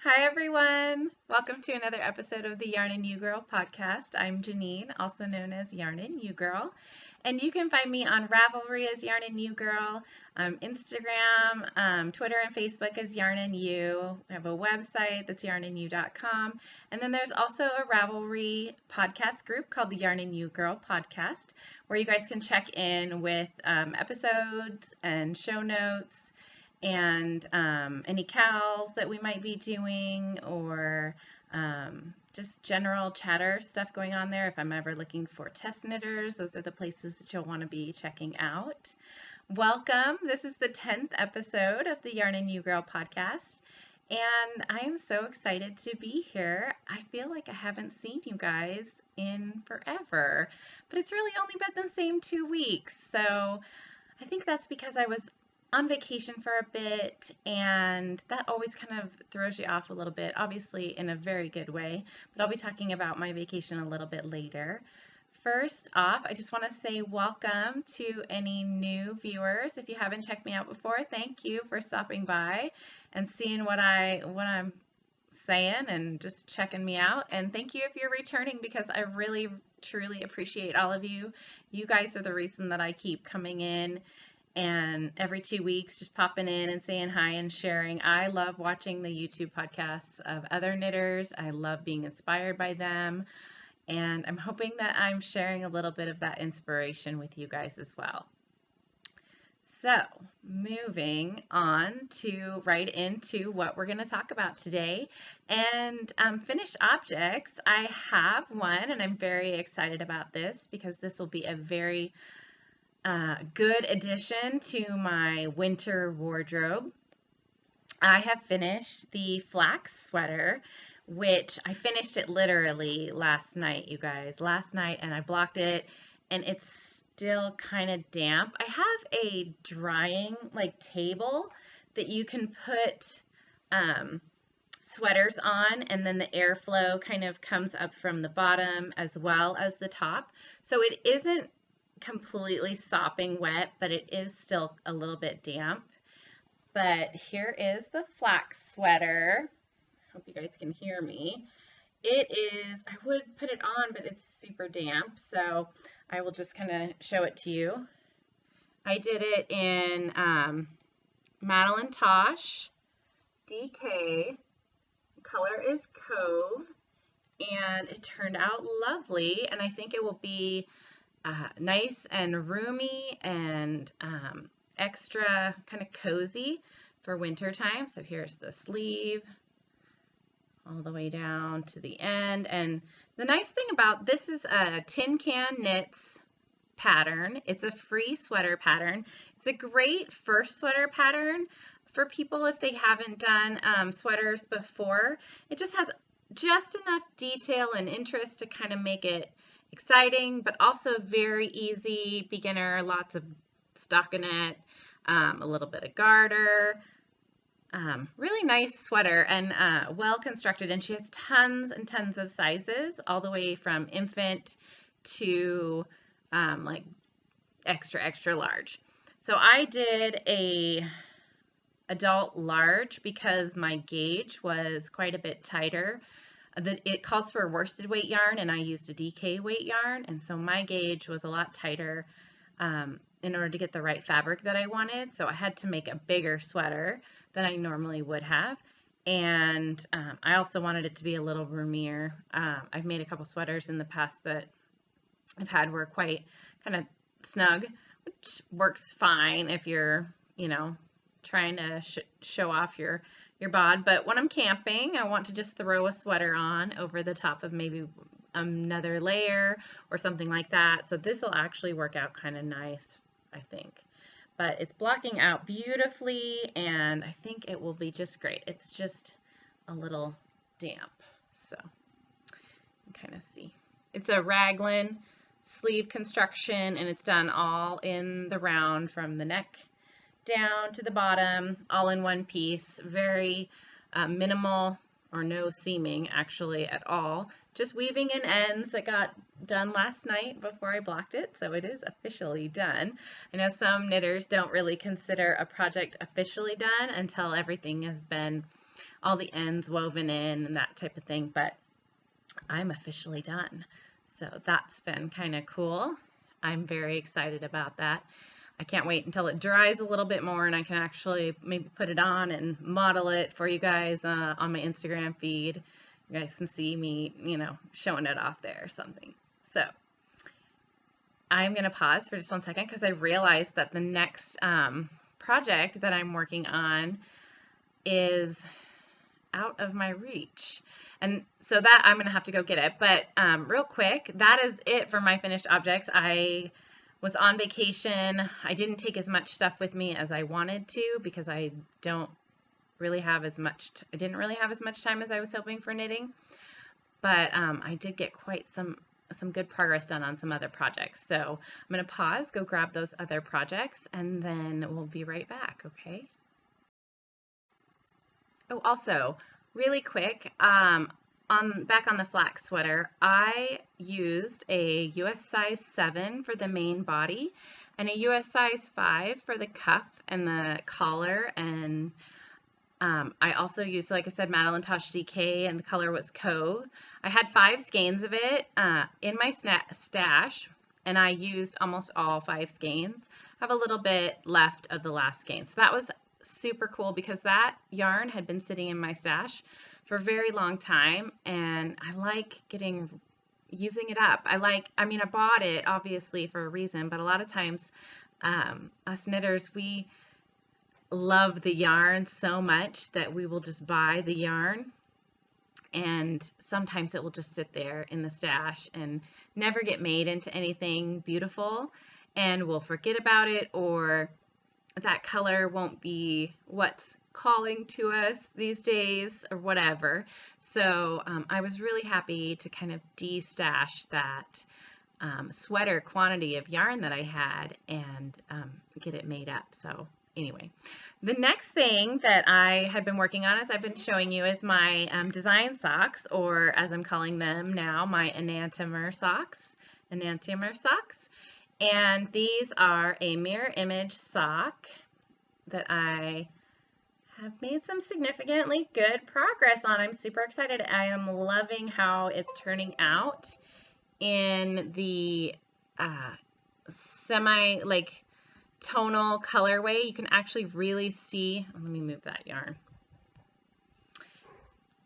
Hi, everyone. Welcome to another episode of the Yarn and You Girl podcast. I'm Janine, also known as Yarn and You Girl. And you can find me on Ravelry as Yarn and You Girl, Instagram, Twitter, and Facebook as Yarn and You. We have a website that's yarnandyou.com. And then there's also a Ravelry podcast group called the Yarn and You Girl podcast, where you guys can check in with episodes and show notes and any cowls that we might be doing, or just general chatter stuff going on there. If I'm ever looking for test knitters, those are the places that you'll want to be checking out. Welcome. This is the 10th episode of the Yarn and You Girl podcast, and I am so excited to be here. I feel like I haven't seen you guys in forever, but it's really only been the same 2 weeks. So I think that's because I was on vacation for a bit, and that always kind of throws you off a little bit, obviously in a very good way, but I'll be talking about my vacation a little bit later. First off, I just want to say welcome to any new viewers. If you haven't checked me out before, thank you for stopping by and seeing what I'm saying and just checking me out. And thank you if you're returning, because I really truly appreciate all of you. You guys are the reason that I keep coming in and every 2 weeks just popping in and saying hi and sharing. I love watching the YouTube podcasts of other knitters. I love being inspired by them, and I'm hoping that I'm sharing a little bit of that inspiration with you guys as well. So moving on to right into what we're going to talk about today, and finished objects. I have one, and I'm very excited about this because this will be a very good addition to my winter wardrobe. I have finished the Flax Sweater, which I finished it literally last night, you guys. Last night, and I blocked it, and it's still kind of damp. I have a drying table that you can put sweaters on, and then the airflow kind of comes up from the bottom as well as the top. So it isn't completely sopping wet, but it is still a little bit damp. But here is the Flax Sweater. Hope you guys can hear me. It is, I would put it on, but it's super damp, so I will just kind of show it to you. I did it in Madeline Tosh, DK, color is Cove, and it turned out lovely, and I think it will be nice and roomy and extra kind of cozy for winter time. So here's the sleeve all the way down to the end. And the nice thing about this is a Tin Can Knits pattern. It's a free sweater pattern. It's a great first sweater pattern for people if they haven't done sweaters before. It just has just enough detail and interest to kind of make it exciting, but also very easy, beginner, lots of stockinette, a little bit of garter, really nice sweater, and well constructed, and she has tons and tons of sizes, all the way from infant to like extra large. So I did a adult large because my gauge was quite a bit tighter. It calls for worsted weight yarn, and I used a DK weight yarn, and so my gauge was a lot tighter in order to get the right fabric that I wanted. So I had to make a bigger sweater than I normally would have, and I also wanted it to be a little roomier. I've made a couple sweaters in the past that I've had were quite kind of snug, which works fine if you're, trying to show off your bod, but when I'm camping, I want to just throw a sweater on over the top of maybe another layer or something like that. So this will actually work out kind of nice, I think. But it's blocking out beautifully, and I think it will be just great. It's just a little damp, so you can kind of see. It's a raglan sleeve construction, and it's done all in the round from the neck down to the bottom, all in one piece. Very minimal or no seaming actually at all. Just weaving in ends that got done last night before I blocked it, so it is officially done. I know some knitters don't really consider a project officially done until everything has been all the ends woven in and that type of thing, but I'm officially done. So that's been kind of cool. I'm very excited about that. I can't wait until it dries a little bit more and I can actually maybe put it on and model it for you guys on my Instagram feed. You guys can see me, showing it off there or something. So I'm going to pause for just 1 second because I realized that the next project that I'm working on is out of my reach. And so that I'm going to have to go get it. But real quick, that is it for my finished objects. I was on vacation. I didn't take as much stuff with me as I wanted to because I didn't really have as much time as I was hoping for knitting. But I did get quite some good progress done on some other projects. So I'm going to pause, go grab those other projects, and then we'll be right back, okay? Oh, also, really quick, back on the flax sweater, I used a US size 7 for the main body and a US size 5 for the cuff and the collar, and I also used, like I said, Madeline Tosh DK, and the color was Cove. I had 5 skeins of it in my stash, and I used almost all 5 skeins. I have a little bit left of the last skein. So that was super cool because that yarn had been sitting in my stash for a very long time, and I like using it up. I bought it obviously for a reason, but a lot of times us knitters, we love the yarn so much that we will just buy the yarn, and sometimes it will just sit there in the stash and never get made into anything beautiful, and we'll forget about it, or that color won't be what's calling to us these days or whatever. So I was really happy to kind of de-stash that sweater quantity of yarn that I had and get it made up. So anyway, the next thing that I had been working on, as I've been showing you, is my design socks, or as I'm calling them now, my enantiomer socks. And these are a mirror image sock that I have made some significantly good progress on. I'm super excited. I am loving how it's turning out in the tonal colorway. You can actually really see, let me move that yarn.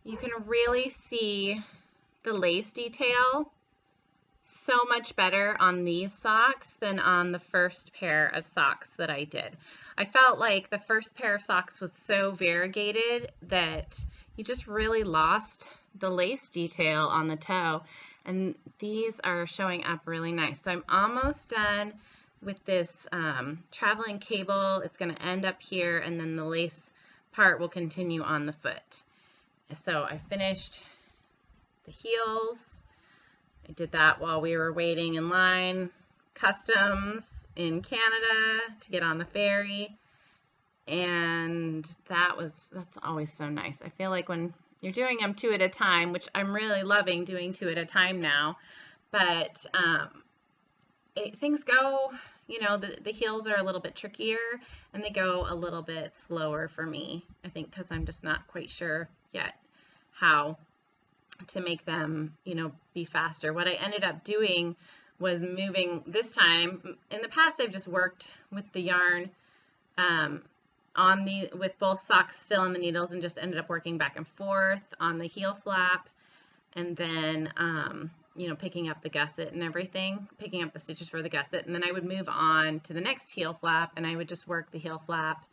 You can really see the lace detail so much better on these socks than on the first pair of socks that I did. I felt like the first pair of socks was so variegated that you just really lost the lace detail on the toe, and these are showing up really nice. So I'm almost done with this traveling cable. It's going to end up here, and then the lace part will continue on the foot. So I finished the heels. I did that while we were waiting in line, customs in Canada to get on the ferry, and that's always so nice. I feel like when you're doing them 2 at a time, which I'm really loving doing 2 at a time now, but things go, the heels are a little bit trickier and they go a little bit slower for me, I think, because I'm just not quite sure yet how to make them, be faster. What I ended up doing was moving this time. In the past, I've just worked with the yarn with both socks still on the needles and just ended up working back and forth on the heel flap, and then picking up the gusset and everything, picking up the stitches for the gusset, and then I would move on to the next heel flap, and I would just work the heel flap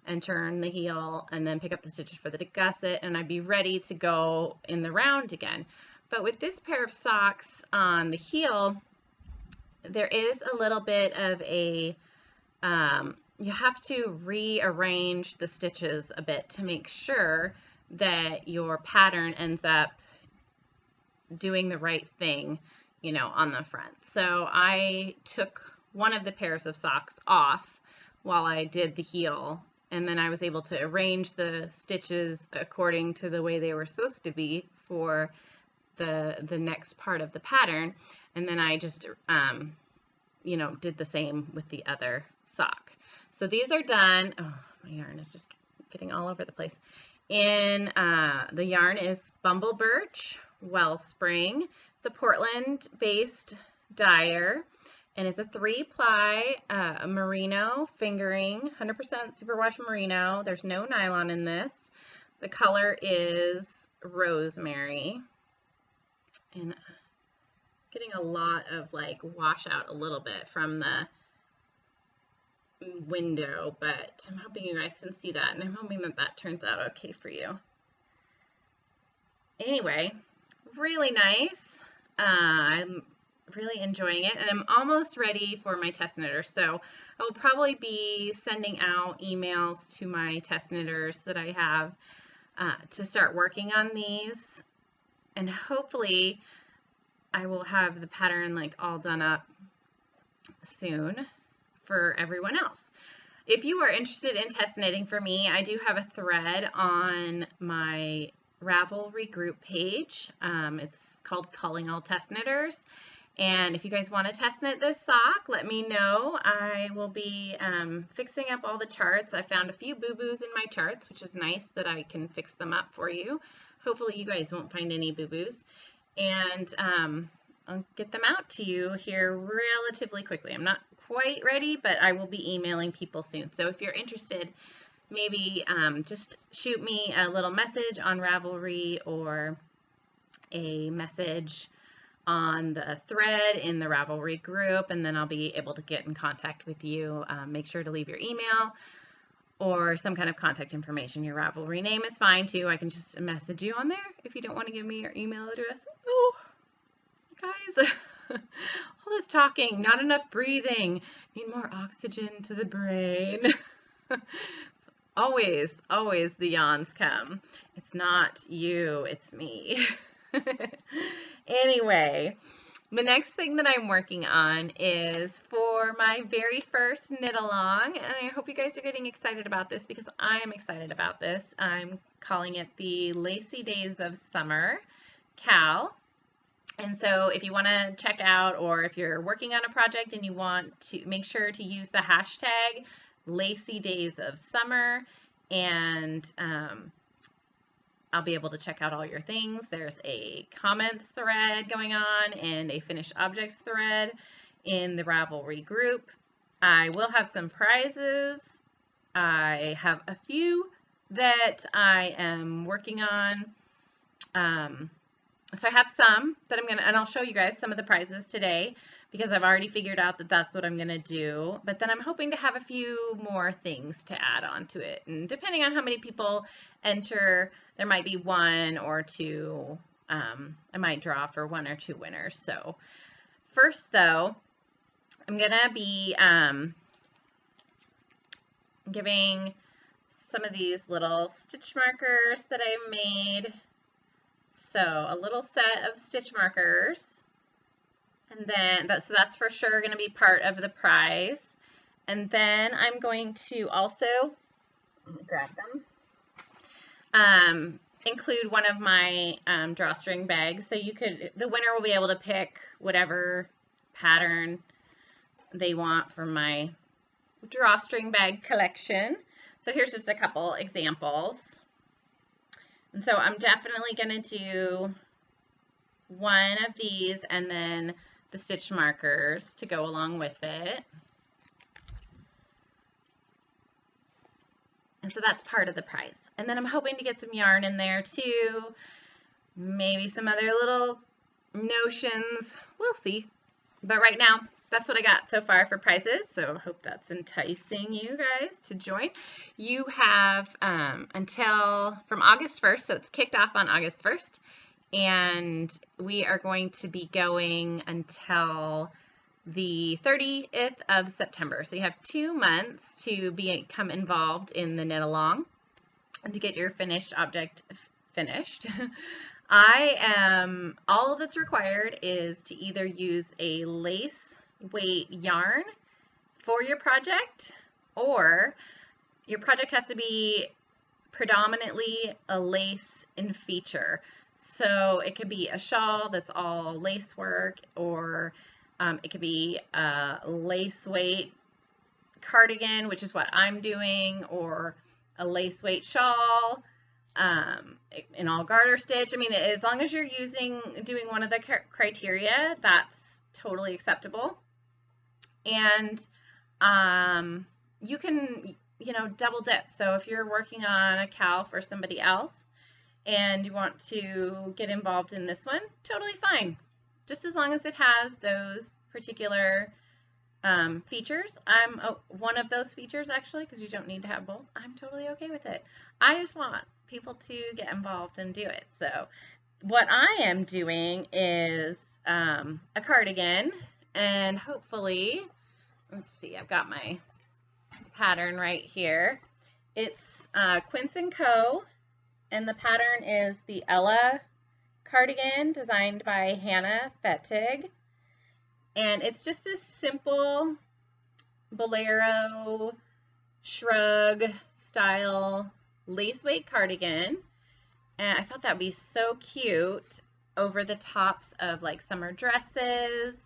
and turn the heel and then pick up the stitches for the gusset, and I'd be ready to go in the round again. But with this pair of socks on the heel, there is a little bit of a, you have to rearrange the stitches a bit to make sure that your pattern ends up doing the right thing, on the front. So I took one of the pairs of socks off while I did the heel, and then I was able to arrange the stitches according to the way they were supposed to be for the next part of the pattern, and then I just did the same with the other sock. So these are done. Oh, my yarn is just getting all over the place. In the yarn is Bumble Birch Wellspring. It's a Portland-based dyer, and it's a 3-ply merino fingering, 100% superwash merino. There's no nylon in this. The color is rosemary, and getting a lot of like wash out a little bit from the window, but I'm hoping you guys can see that, and I'm hoping that that turns out okay for you. Anyway, really nice. I'm really enjoying it, and I'm almost ready for my test knitters. So I will probably be sending out emails to my test knitters that I have to start working on these, and hopefully I will have the pattern like all done up soon for everyone else. If you are interested in test knitting for me, I do have a thread on my Ravelry group page. It's called Calling All Test Knitters. And if you guys want to test knit this sock, let me know. I will be fixing up all the charts. I found a few boo-boos in my charts, which is nice that I can fix them up for you. Hopefully you guys won't find any boo-boos. And I'll get them out to you here relatively quickly. I'm not quite ready, but I will be emailing people soon. So if you're interested, maybe just shoot me a little message on Ravelry or a message on the thread in the Ravelry group, and then I'll be able to get in contact with you. Make sure to leave your email or some kind of contact information. Your Ravelry name is fine too. I can just message you on there if you don't want to give me your email address. Oh, guys, all this talking, not enough breathing. Need more oxygen to the brain. Always the yawns come. It's not you, it's me. Anyway, the next thing that I'm working on is for my very first knit along, and I hope you guys are getting excited about this because I am excited about this. I'm calling it the Lacy Days of Summer Cowl. And so if you want to check out, or if you're working on a project and you want to, make sure to use the hashtag Lacy Days of Summer, and I'll be able to check out all your things. There's a comments thread going on and a finished objects thread in the Ravelry group. I will have some prizes. I have a few that I am working on. So I have some that I'm and I'll show you guys some of the prizes today because I've already figured out that that's what I'm gonna do. But then I'm hoping to have a few more things to add on to it. And depending on how many people enter, there might be 1 or 2. I might draw for 1 or 2 winners. So first though, I'm gonna be giving some of these little stitch markers that I made. So a little set of stitch markers, and then that's for sure going to be part of the prize. And then I'm going to also grab them, include one of my drawstring bags. So the winner will be able to pick whatever pattern they want for my drawstring bag collection. So here's just a couple examples. And so I'm definitely going to do one of these and then the stitch markers to go along with it. And so that's part of the prize. And then I'm hoping to get some yarn in there too. Maybe some other little notions. We'll see. But right now, that's what I got so far for prizes. So I hope that's enticing you guys to join. You have until from August 1st. So it's kicked off on August 1st. And we are going to be going until the 30th of September. So you have 2 months to become involved in the knit along and to get your finished object finished. All that's required is to either use a lace weight yarn for your project, or your project has to be predominantly a lace in feature. So it could be a shawl that's all lace work, or it could be a lace weight cardigan, which is what I'm doing, or a lace weight shawl, in all garter stitch. I mean, as long as you're doing one of the criteria, that's totally acceptable. And you can, double dip. So if you're working on a cowl for somebody else and you want to get involved in this one, totally fine. Just as long as it has those particular features. I'm one of those features, actually, because you don't need to have both. I'm totally okay with it. I just want people to get involved and do it. So what I am doing is a cardigan, and hopefully, let's see, I've got my pattern right here. It's Quince and Co, and the pattern is the Ella cardigan designed by Hannah Fettig. And it's just this simple bolero shrug style lace weight cardigan. And I thought that'd be so cute over the tops of like summer dresses.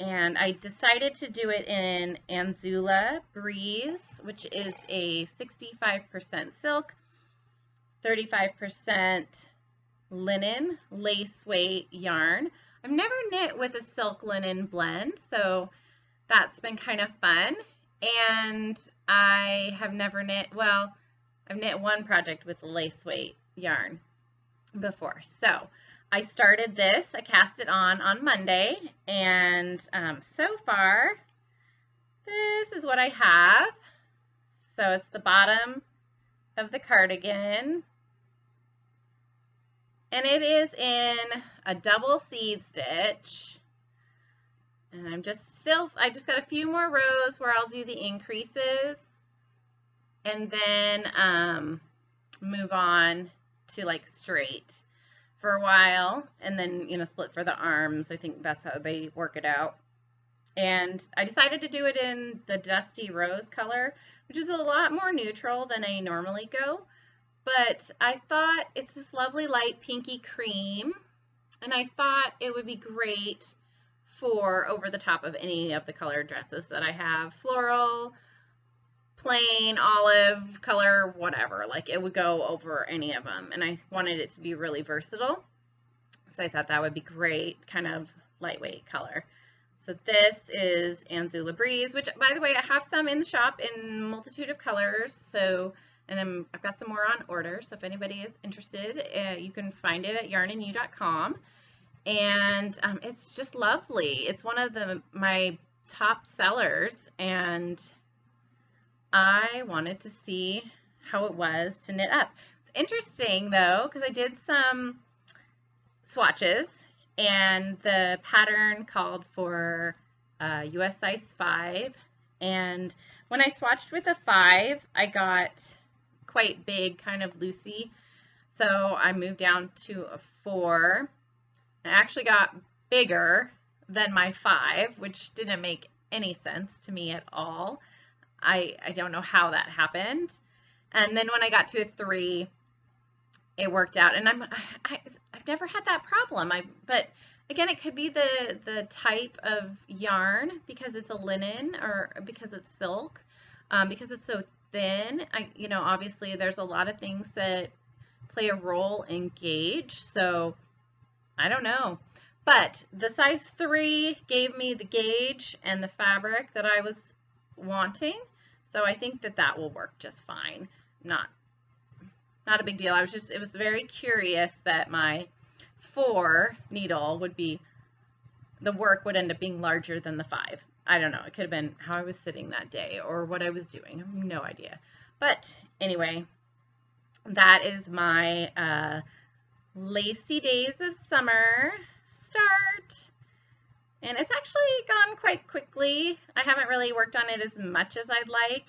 And I decided to do it in Anzula Breeze, which is a 65% silk, 35% linen lace weight yarn. I've never knit with a silk linen blend, so that's been kind of fun. And I have never knit, well, I've knit one project with lace weight yarn before. So I started this, I cast it on Monday, and so far, this is what I have. So it's the bottom of the cardigan. And it is in a double seed stitch. And I just got a few more rows where I'll do the increases and then move on to like straight for a while, and then, split for the arms. I think that's how they work it out. And I decided to do it in the Dusty Rose color, which is a lot more neutral than I normally go. But I thought it's this lovely light pinky cream, and I thought it would be great for over the top of any of the colored dresses that I have. Floral, plain, olive color, whatever. Like, it would go over any of them, and I wanted it to be really versatile. So I thought that would be great, kind of lightweight color. So this is Anzula Breeze, which, by the way, I have some in the shop in a multitude of colors. So, and I've got some more on order. So if anybody is interested, you can find it at yarnandyou.com. And it's just lovely. It's one of my top sellers, and I wanted to see how it was to knit up. It's interesting though, because I did some swatches, and the pattern called for US size 5, and when I swatched with a 5, I got quite big, kind of loosey, so I moved down to a 4. I actually got bigger than my 5, which didn't make any sense to me at all. I don't know how that happened. And then when I got to a 3, it worked out. And I've never had that problem. But again, it could be the type of yarn, because it's a linen, or because it's silk, because it's so thin. Obviously there's a lot of things that play a role in gauge. So I don't know. But the size 3 gave me the gauge and the fabric that I was wanting. So I think that will work just fine. Not a big deal. It was very curious that my 4 needle the work would end up being larger than the 5. I don't know. It could have been how I was sitting that day or what I was doing. I have no idea. But anyway, that is my Lacy Days of Summer start. And it's actually gone quite quickly. I haven't really worked on it as much as I'd like,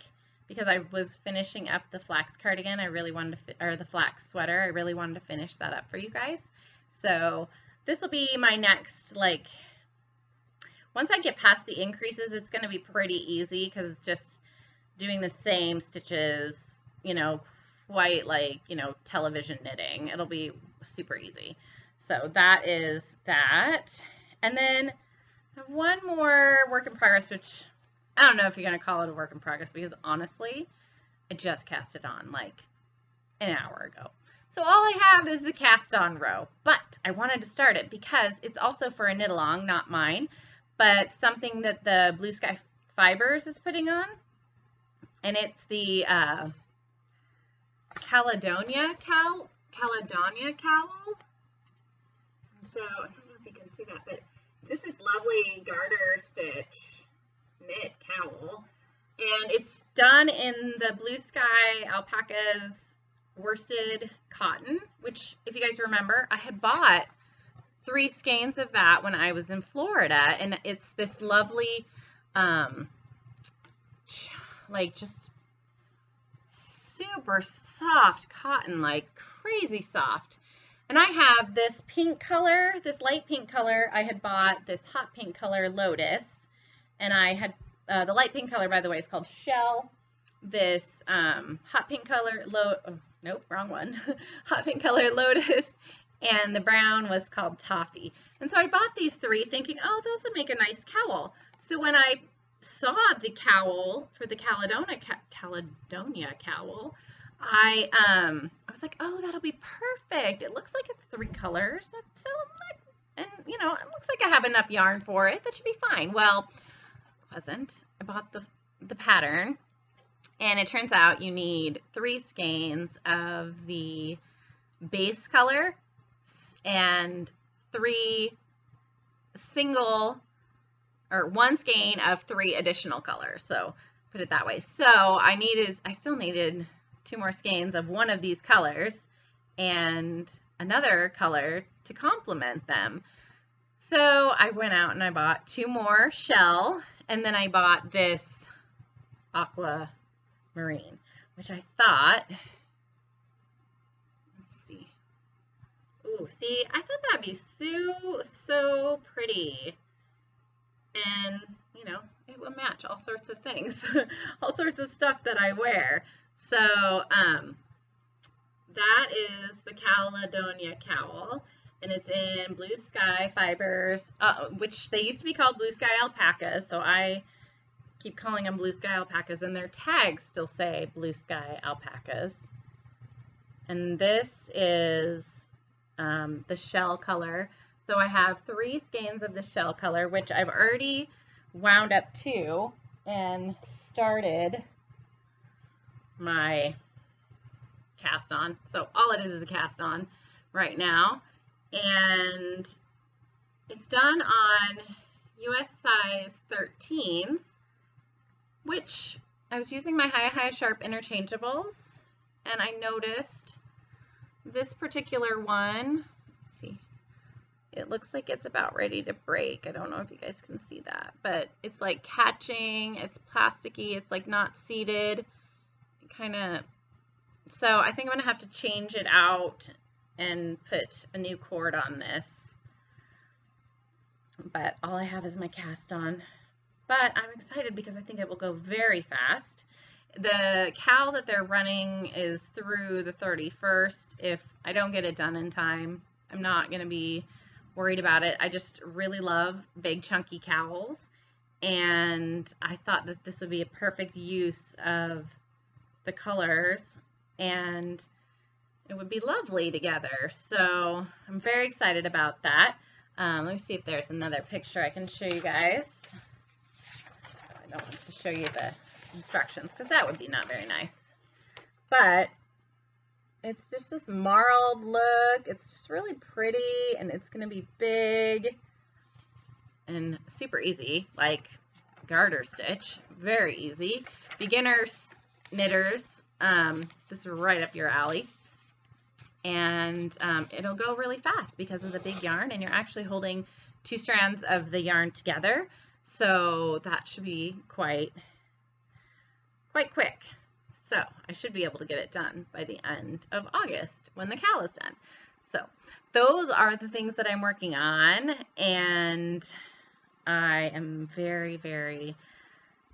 because I was finishing up the flax cardigan. Or the flax sweater. I really wanted to finish that up for you guys. So this will be my next, once I get past the increases, it's going to be pretty easy, because it's just doing the same stitches, quite like, television knitting. It'll be super easy. So that is that. And then I have one more work in progress, which I don't know if you're going to call it a work in progress, because honestly, I just cast it on an hour ago. So all I have is the cast on row, but I wanted to start it because it's also for a knit along, not mine, but something that the Blue Sky Fibers is putting on, and it's the Caledonia Cowl. So I don't know if you can see that, but just this lovely garter stitch knit cowl, and it's done in the Blue Sky Alpaca's worsted cotton, which, if you guys remember, I had bought 3 skeins of that when I was in Florida, and it's this lovely like just super soft cotton, like crazy soft. And I have this pink color, this light pink color. I had bought this hot pink color Lotus, and I had the light pink color, by the way, is called Shell. This hot pink color, nope, wrong one. Hot pink color Lotus, and the brown was called Toffee. And so I bought these 3 thinking, oh, those would make a nice cowl. So when I saw the cowl for the Caledonia Cowl, I was like, oh, that'll be perfect. It looks like it's 3 colors. So, and you know, it looks like I have enough yarn for it. That should be fine. Well, it wasn't. I bought the pattern, and it turns out you need 3 skeins of the base color and 1 skein of 3 additional colors. So put it that way. So I still needed 2 more skeins of one of these colors and another color to complement them. So I went out and I bought 2 more Shell, and then I bought this aquamarine, which I thought, let's see. Ooh, see, I thought that'd be so pretty. And, you know, it will match all sorts of things, all sorts of stuff that I wear. So, that is the Caledonia Cowl, and it's in Blue Sky Fibers, which they used to be called Blue Sky Alpacas, so I keep calling them Blue Sky Alpacas, and their tags still say Blue Sky Alpacas. And this is the shell color. So I have 3 skeins of the shell color, which I've already wound up 2 and started my cast on. So all it is a cast on right now, and it's done on US size 13s, which I was using my high sharp interchangeables, and I noticed this particular one, let's see, it looks like it's about ready to break. I don't know if you guys can see that, but it's like catching, it's plasticky, it's like not seated, kind of. So I think I'm going to have to change it out and put a new cord on this. But all I have is my cast on. But I'm excited because I think it will go very fast. The cowl that they're running is through the 31st. If I don't get it done in time, I'm not going to be worried about it. I just really love big chunky cowls, and I thought that this would be a perfect use of the colors, and it would be lovely together. So I'm very excited about that. Let me see if there's another picture I can show you guys. I don't want to show you the instructions because that would be not very nice. But it's just this marled look. It's just really pretty, and it's going to be big and super easy, like garter stitch. Very easy. Beginners, knitters, this is right up your alley. And it'll go really fast because of the big yarn, and you're actually holding 2 strands of the yarn together. So that should be quite quick. So I should be able to get it done by the end of August when the cowl is done. So those are the things that I'm working on, and I am very, very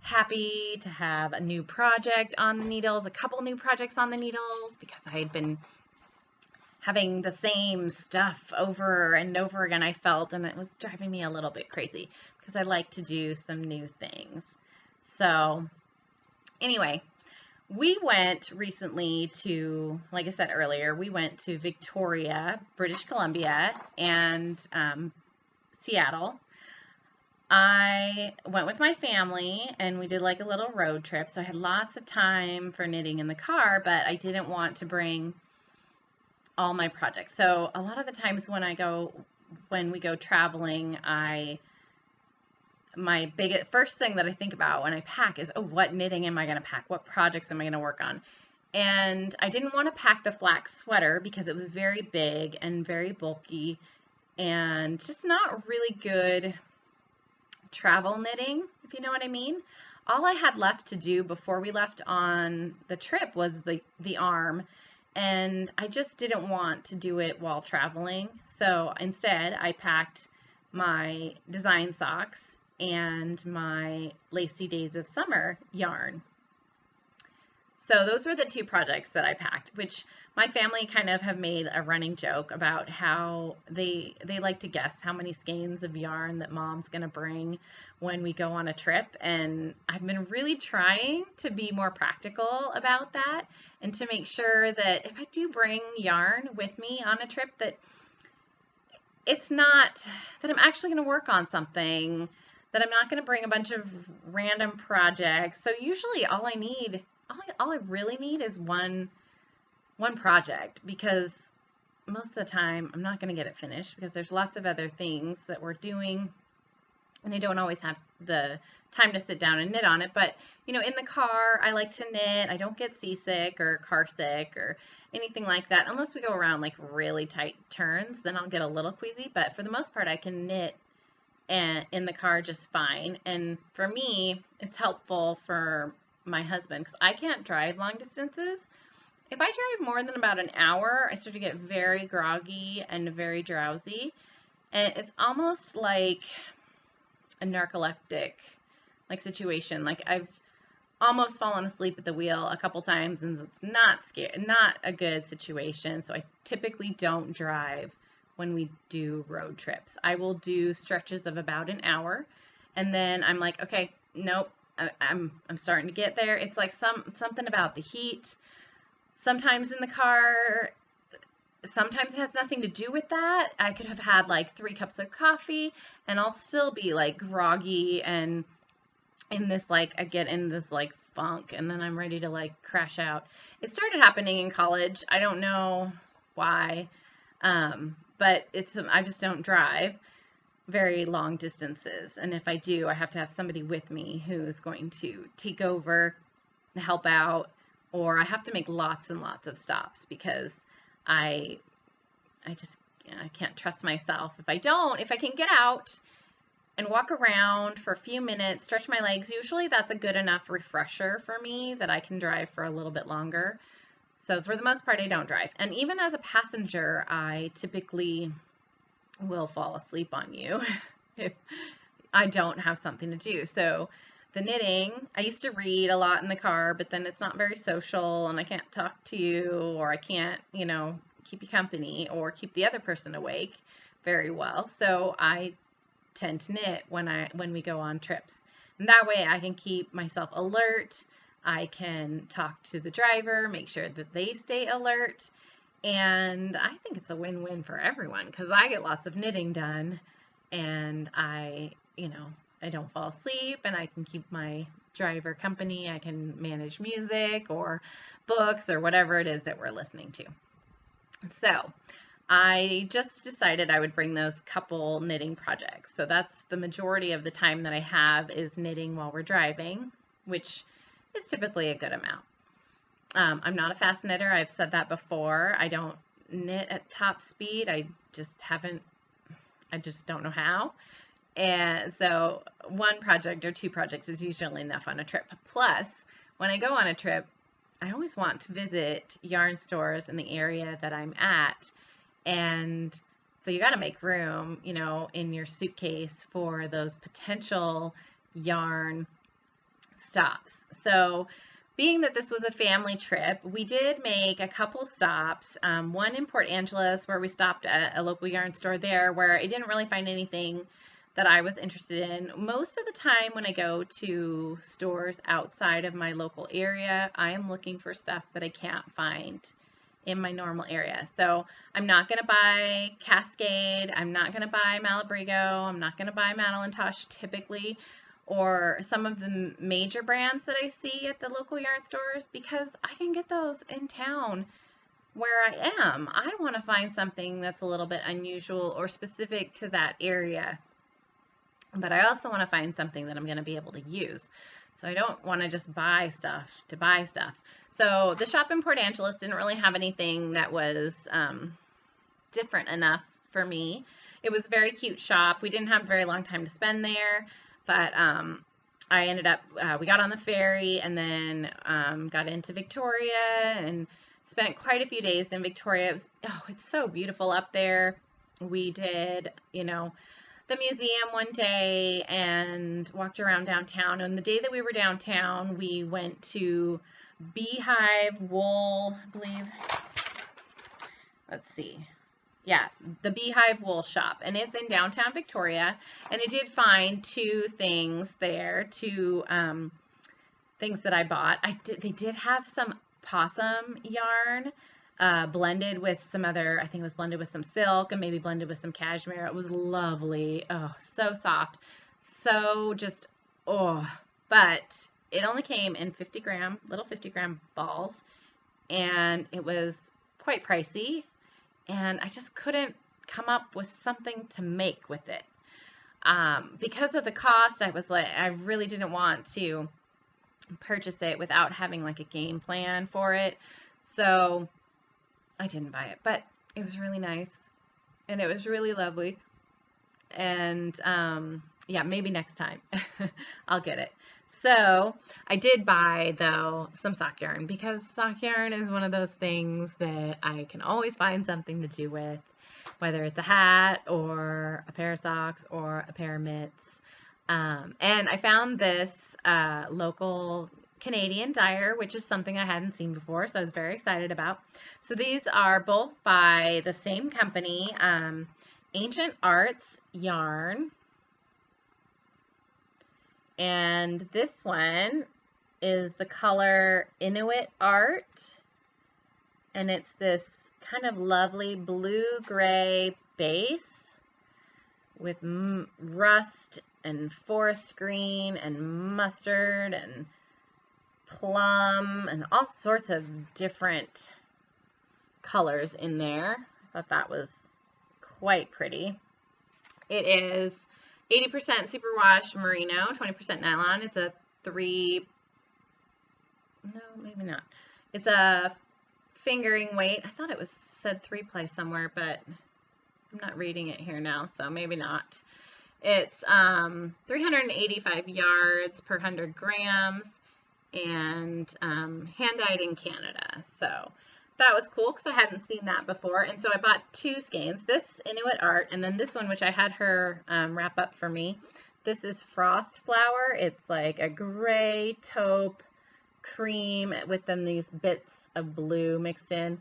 happy to have a new project on the needles, a couple new projects on the needles, because I had been having the same stuff over and over again, I felt, and it was driving me a little bit crazy because I like to do some new things. So anyway, We went recently to, like I said earlier, we went to Victoria, British Columbia, and Seattle. I went with my family and we did like a little road trip. So I had lots of time for knitting in the car, but I didn't want to bring all my projects. So a lot of the times when we go traveling, my first thing that I think about when I pack is, oh, what knitting am I going to pack? What projects am I going to work on? And I didn't want to pack the flax sweater because it was very big and very bulky and just not really good travel knitting, if you know what I mean. All I had left to do before we left on the trip was the arm, and I just didn't want to do it while traveling. So instead, I packed my design socks and my Lacy Days of Summer yarn. So those were the two projects that I packed, which my family kind of have made a running joke about how they like to guess how many skeins of yarn that mom's going to bring when we go on a trip. And I've been really trying to be more practical about that and to make sure that if I do bring yarn with me on a trip, that it's not that I'm actually going to work on something, that I'm not going to bring a bunch of random projects. So usually all I really need is one project, because most of the time I'm not going to get it finished because there's lots of other things that we're doing and I don't always have the time to sit down and knit on it. But in the car, I like to knit. I don't get seasick or car sick or anything like that unless we go around like really tight turns. Then I'll get a little queasy, but for the most part I can knit in the car just fine. And for me, it's helpful for my husband because I can't drive long distances. If I drive more than about an hour, I start to get very groggy and very drowsy, and it's almost like a narcoleptic like situation. Like I've almost fallen asleep at the wheel a couple times, and it's not a good situation. So I typically don't drive when we do road trips. I will do stretches of about an hour, and then I'm like, okay, nope, I'm starting to get there. It's like something about the heat sometimes in the car. Sometimes it has nothing to do with that. I could have had like 3 cups of coffee and I'll still be like groggy and in this like, I get in this like funk, and then I'm ready to like crash out. It started happening in college. I don't know why, but I just don't drive very long distances. And if I do, I have to have somebody with me who is going to take over, help out, or I have to make lots and lots of stops because I can't trust myself. If I can get out and walk around for a few minutes, stretch my legs, usually that's a good enough refresher for me that I can drive for a little bit longer. So for the most part, I don't drive. And even as a passenger, I typically will fall asleep on you if I don't have something to do. So the knitting, I used to read a lot in the car, but then it's not very social and I can't talk to you, or I can't, keep you company or keep the other person awake very well. So I tend to knit when we go on trips. And that way I can keep myself alert. I can talk to the driver, make sure that they stay alert. And I think it's a win-win for everyone because I get lots of knitting done and I don't fall asleep, and I can keep my driver company. I can manage music or books or whatever it is that we're listening to. So I just decided I would bring those couple knitting projects. So that's the majority of the time that I have is knitting while we're driving, which is typically a good amount. I'm not a fast knitter. I've said that before. I don't knit at top speed. I just don't know how. And so 1 project or 2 projects is usually enough on a trip. Plus, when I go on a trip, I always want to visit yarn stores in the area that I'm at. And so you got to make room, in your suitcase for those potential yarn stops. So being that this was a family trip, we did make a couple stops. One in Port Angeles where we stopped at a local yarn store there where I didn't really find anything that I was interested in. Most of the time when I go to stores outside of my local area, I am looking for stuff that I can't find in my normal area. So I'm not going to buy Cascade, I'm not going to buy Malabrigo, I'm not going to buy Madelinetosh typically, or some of the major brands that I see at the local yarn stores, because I can get those in town where I am. I want to find something that's a little bit unusual or specific to that area, but I also want to find something that I'm going to be able to use. So I don't want to just buy stuff to buy stuff. So the shop in Port Angeles didn't really have anything that was different enough for me. It was a very cute shop. We didn't have a very long time to spend there, but I ended up, we got on the ferry and then got into Victoria and spent quite a few days in Victoria. It was, oh, it's so beautiful up there. We did, you know, the museum one day and walked around downtown. And the day that we were downtown, we went to Beehive Wool, I believe. Let's see. Yeah, the Beehive Wool Shop, and it's in downtown Victoria. And I did find two things there, two things that I bought. They did have some possum yarn blended with some other, I think it was blended with some silk and maybe blended with some cashmere. It was lovely. Oh, so soft. So just, oh, but it only came in 50-gram, little 50-gram balls, and it was quite pricey, and I just couldn't come up with something to make with it. Because of the cost, I was like, I really didn't want to purchase it without having like a game plan for it. So I didn't buy it, but it was really nice and it was really lovely. And yeah, maybe next time I'll get it. So I did buy, though, some sock yarn, because sock yarn is one of those things that I can always find something to do with, whether it's a hat or a pair of socks or a pair of mitts. And I found this local Canadian dyer, which is something I hadn't seen before, so I was very excited about. So these are both by the same company, Ancient Arts Yarn. And this one is the color Inuit Art, and it's this kind of lovely blue-gray base with rust and forest green and mustard and plum and all sorts of different colors in there. I thought that was quite pretty. It is 80% superwash merino, 20% nylon. It's a maybe not. It's a fingering weight. I thought it was said 3-ply somewhere, but I'm not reading it here now, so maybe not. It's 385 yards per 100 grams and hand-dyed in Canada. So that was cool because I hadn't seen that before. And so I bought 2 skeins, this Inuit Art, and then this one, which I had her wrap up for me. This is Frost Flower. It's like a gray taupe cream with then these bits of blue mixed in.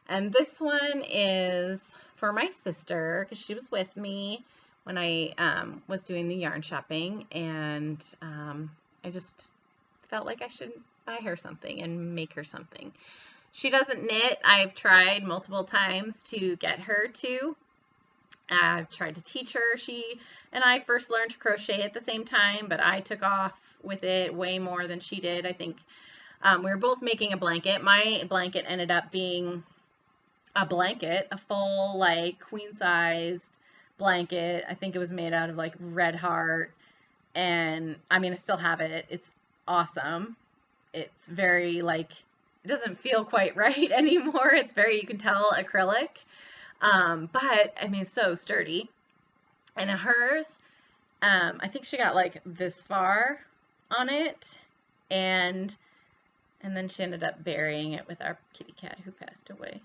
And this one is for my sister because she was with me when I was doing the yarn shopping, and I just felt like I should buy her something and make her something. She doesn't knit. I've tried multiple times to get her to. I've tried to teach her. She and I first learned to crochet at the same time, but I took off with it way more than she did. I think we were both making a blanket. My blanket ended up being a blanket, a full, like, queen-sized blanket. I think it was made out of, like, red heart, and, I mean, I still have it. It's awesome. It's very, like, it doesn't feel quite right anymore. It's very, you can tell, acrylic. But, I mean, so sturdy. And hers, I think she got, like, this far on it, and then she ended up burying it with our kitty cat who passed away.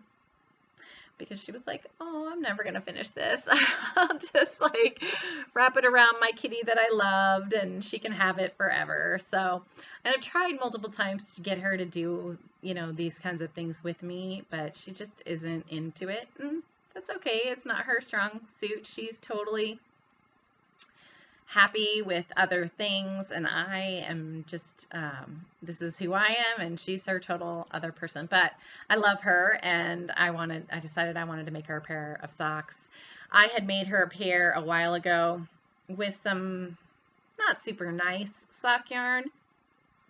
Because she was like, oh, I'm never going to finish this. I'll just, like, wrap it around my kitty that I loved, and she can have it forever. So, and I've tried multiple times to get her to do, you know, these kinds of things with me, but she just isn't into it. And that's okay. It's not her strong suit. She's totally happy with other things, and I am just, this is who I am, and she's her total other person. But I love her, and I decided I wanted to make her a pair of socks. I had made her a pair a while ago with some not super nice sock yarn.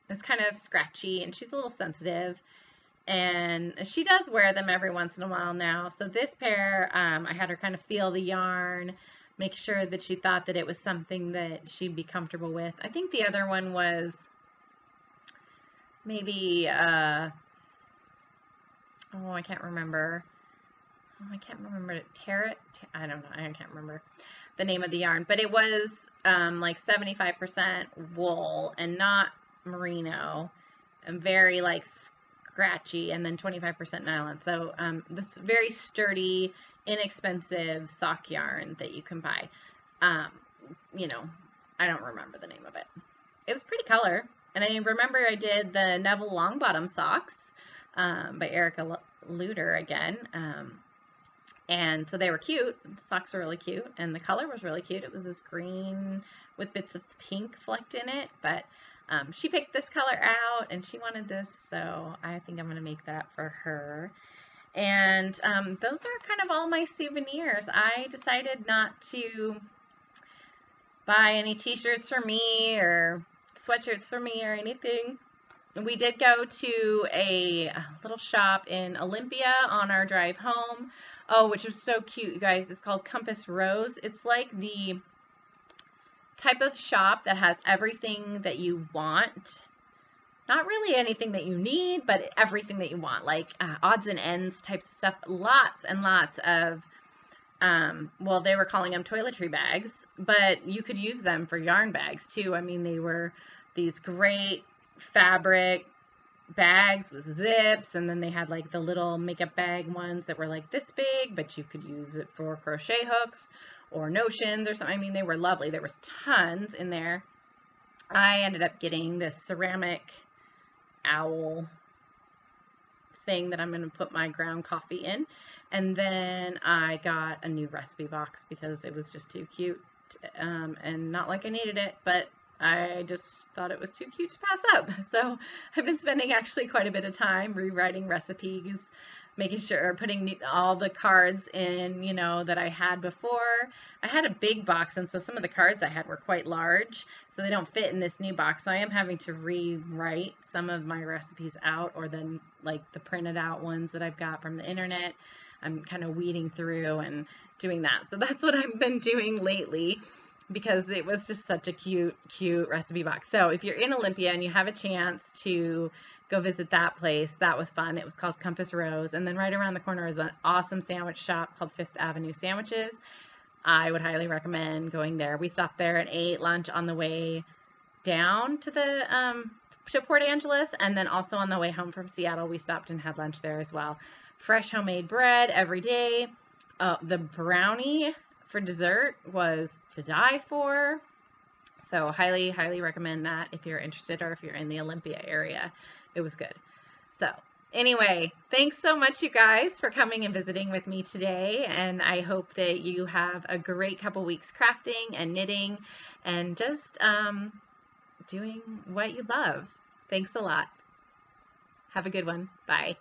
It's kind of scratchy, and she's a little sensitive, and she does wear them every once in a while now. So this pair, I had her kind of feel the yarn, make sure that she thought that it was something that she'd be comfortable with. I think the other one was maybe, oh, I can't remember. Oh, I can't remember. I don't know. I can't remember the name of the yarn, but it was like 75% wool and not merino, and very like scratchy, and then 25% nylon. So this very sturdy, inexpensive sock yarn that you can buy. You know, I don't remember the name of it. It was pretty color, and I remember I did the Neville Longbottom socks by Erica Luter again. And so they were cute. The socks were really cute, and the color was really cute. It was this green with bits of pink flecked in it, but she picked this color out, and she wanted this, so I think I'm going to make that for her. And those are kind of all my souvenirs. I decided not to buy any t-shirts for me or sweatshirts for me or anything. We did go to a little shop in Olympia on our drive home. Oh, which was so cute, you guys. It's called Compass Rose. It's like the type of shop that has everything that you want. Not really anything that you need, but everything that you want, like odds and ends types of stuff. Lots and lots of, well, they were calling them toiletry bags, but you could use them for yarn bags too. I mean, they were these great fabric bags with zips, and then they had like the little makeup bag ones that were like this big, but you could use it for crochet hooks or notions or something. I mean, they were lovely. There was tons in there. I ended up getting this ceramic owl thing that I'm going to put my ground coffee in, and then I got a new recipe box because it was just too cute, and not like I needed it, but I just thought it was too cute to pass up. So I've been spending actually quite a bit of time rewriting recipes, making sure, putting all the cards in, you know, that I had before. I had a big box, and so some of the cards I had were quite large, so they don't fit in this new box. So I am having to rewrite some of my recipes out, or then like the printed out ones that I've got from the internet. I'm kind of weeding through and doing that. So that's what I've been doing lately, because it was just such a cute recipe box. So if you're in Olympia and you have a chance to go visit that place, that was fun. It was called Compass Rose. And then right around the corner is an awesome sandwich shop called Fifth Avenue Sandwiches. I would highly recommend going there. We stopped there and ate lunch on the way down to to Port Angeles, and then also on the way home from Seattle, we stopped and had lunch there as well. Fresh homemade bread every day. The brownie for dessert was to die for. So highly recommend that if you're interested, or if you're in the Olympia area. It was good. So anyway, thanks so much, you guys, for coming and visiting with me today, and I hope that you have a great couple weeks crafting and knitting and just doing what you love. Thanks a lot. Have a good one. Bye.